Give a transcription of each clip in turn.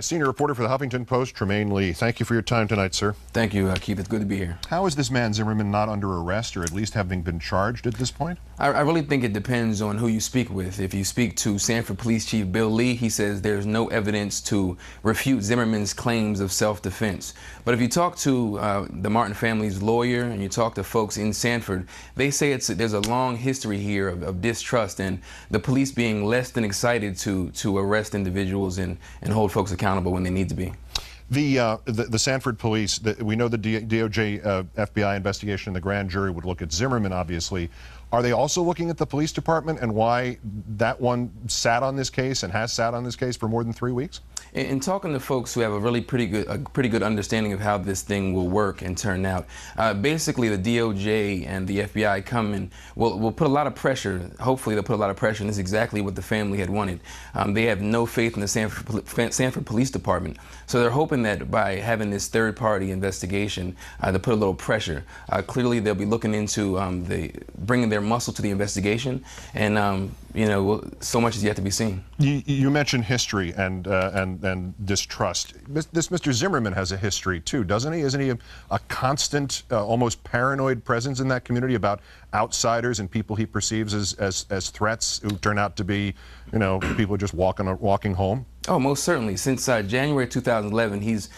Senior reporter for the Huffington Post, Trymaine Lee. Thank you for your time tonight, sir. Thank you, Keith. It's good to be here. How is this man Zimmerman not under arrest, or at least having been charged at this point? I really think it depends on who you speak with. If you speak to Sanford Police Chief Bill Lee, he says there's no evidence to refute Zimmerman's claims of self-defense. But if you talk to the Martin family's lawyer and you talk to folks in Sanford, they say there's a long history here of distrust and the police being less than excited to arrest individuals and hold folks accountable when they need to be. The Sanford police, we know the DOJ FBI investigation and the grand jury would look at Zimmerman, obviously. Are they also looking at the police department and why that one sat on this case and has sat on this case for more than 3 weeks? In talking to folks who have a pretty good understanding of how this thing will work and turn out, basically the DOJ and the FBI come and will put a lot of pressure. Hopefully they'll put a lot of pressure, and this is exactly what the family had wanted. They have no faith in the Sanford Police Department, so they're hoping that by having this third-party investigation, they put a little pressure. Clearly they'll be looking into bringing their muscle to the investigation, and you know, so much is yet to be seen. You mentioned history and distrust. This Mr. Zimmerman has a history too, doesn't he? Isn't he a constant, almost paranoid presence in that community about outsiders and people he perceives as threats who turn out to be, you know, people just walking home? Oh, most certainly. Since January 2011, he's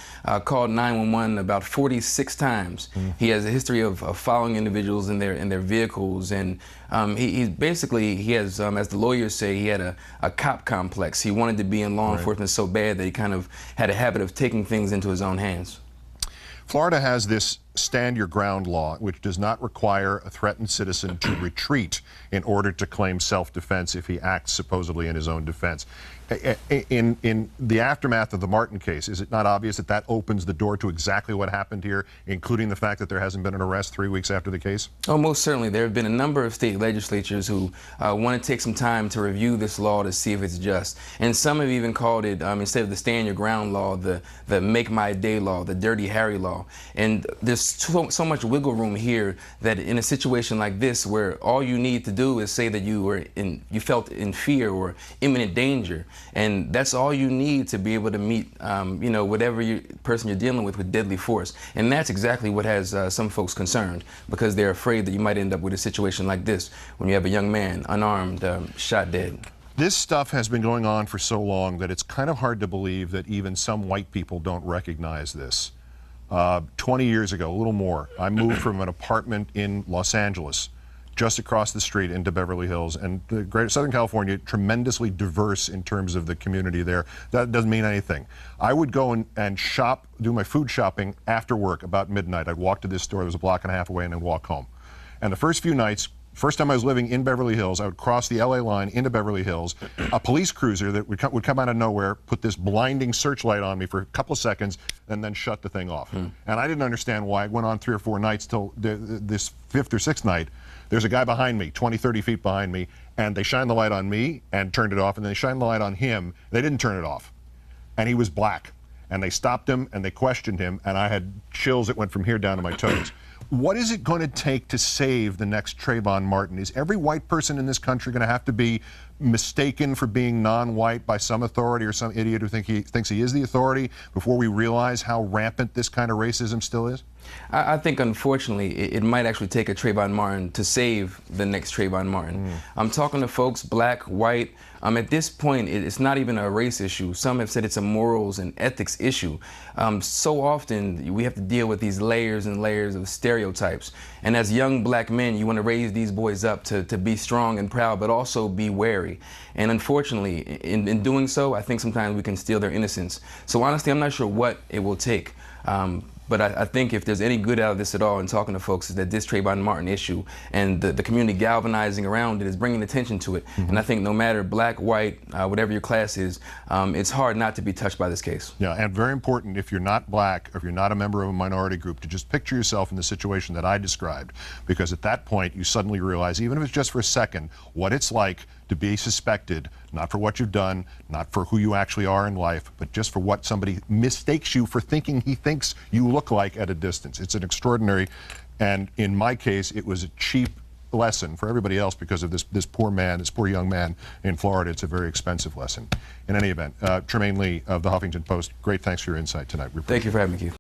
called 911 about 46 times. He has a history of following individuals in their vehicles, and he has, as the lawyers say, he had a cop complex. He wanted to be in law enforcement so bad that he kind of had a habit of taking things into his own hands. Florida has this stand your ground law, which does not require a threatened citizen to retreat in order to claim self-defense if he acts supposedly in his own defense. In the aftermath of the Martin case, is it not obvious that that opens the door to exactly what happened here, including the fact that there hasn't been an arrest 3 weeks after the case? Oh, most certainly. There have been a number of state legislatures who want to take some time to review this law to see if it's just. And some have even called it, instead of the stand your ground law, the make my day law, the dirty Harry law. And there's so much wiggle room here that in a situation like this, where all you need to do is say that you felt in fear or imminent danger, and that's all you need to be able to meet, you know, whatever person you're dealing with deadly force. And that's exactly what has some folks concerned, because they're afraid that you might end up with a situation like this when you have a young man, unarmed, shot dead. This stuff has been going on for so long that it's kind of hard to believe that even some white people don't recognize this. 20 years ago, a little more, I moved from an apartment in Los Angeles just across the street into Beverly Hills, and the greater Southern California, tremendously diverse in terms of the community there. That doesn't mean anything. I would go and shop, do my food shopping after work about midnight. I'd walk to this store that was a block and a half away and then walk home. And the first few nights, first time I was living in Beverly Hills, I would cross the LA line into Beverly Hills. A police cruiser that would come out of nowhere, put this blinding searchlight on me for a couple of seconds, and then shut the thing off. And I didn't understand why. It went on 3 or 4 nights till this 5th or 6th night. There's a guy behind me, 20, 30 feet behind me, and they shined the light on me and turned it off, and then they shined the light on him. They didn't turn it off. And he was black. And they stopped him and they questioned him, and I had chills that went from here down to my toes. What is it going to take to save the next Trayvon Martin? Is every white person in this country going to have to be mistaken for being non-white by some authority or some idiot who thinks he is the authority before we realize how rampant this kind of racism still is? I think, unfortunately, it might actually take a Trayvon Martin to save the next Trayvon Martin. I'm talking to folks, black, white. At this point, it's not even a race issue. Some have said it's a morals and ethics issue. So often, we have to deal with these layers and layers of stereotypes. And as young black men, you want to raise these boys up to be strong and proud, but also be wary. And unfortunately, in doing so, I think sometimes we can steal their innocence. So honestly, I'm not sure what it will take. But I think if there's any good out of this at all in talking to folks, is that this Trayvon Martin issue and the community galvanizing around it is bringing attention to it. And I think no matter black, white, whatever your class is, it's hard not to be touched by this case. Yeah, and very important, if you're not black, or if you're not a member of a minority group, to just picture yourself in the situation that I described. Because at that point, you suddenly realize, even if it's just for a second, what it's like to be suspected, not for what you've done, not for who you actually are in life, but just for what somebody mistakes you for thinking he thinks you look like at a distance. It's an extraordinary, and in my case, it was a cheap lesson. For everybody else, because of this poor man, this poor young man in Florida, it's a very expensive lesson. In any event, Trymaine Lee of the Huffington Post, great thanks for your insight tonight. Thank you for having me, Keith.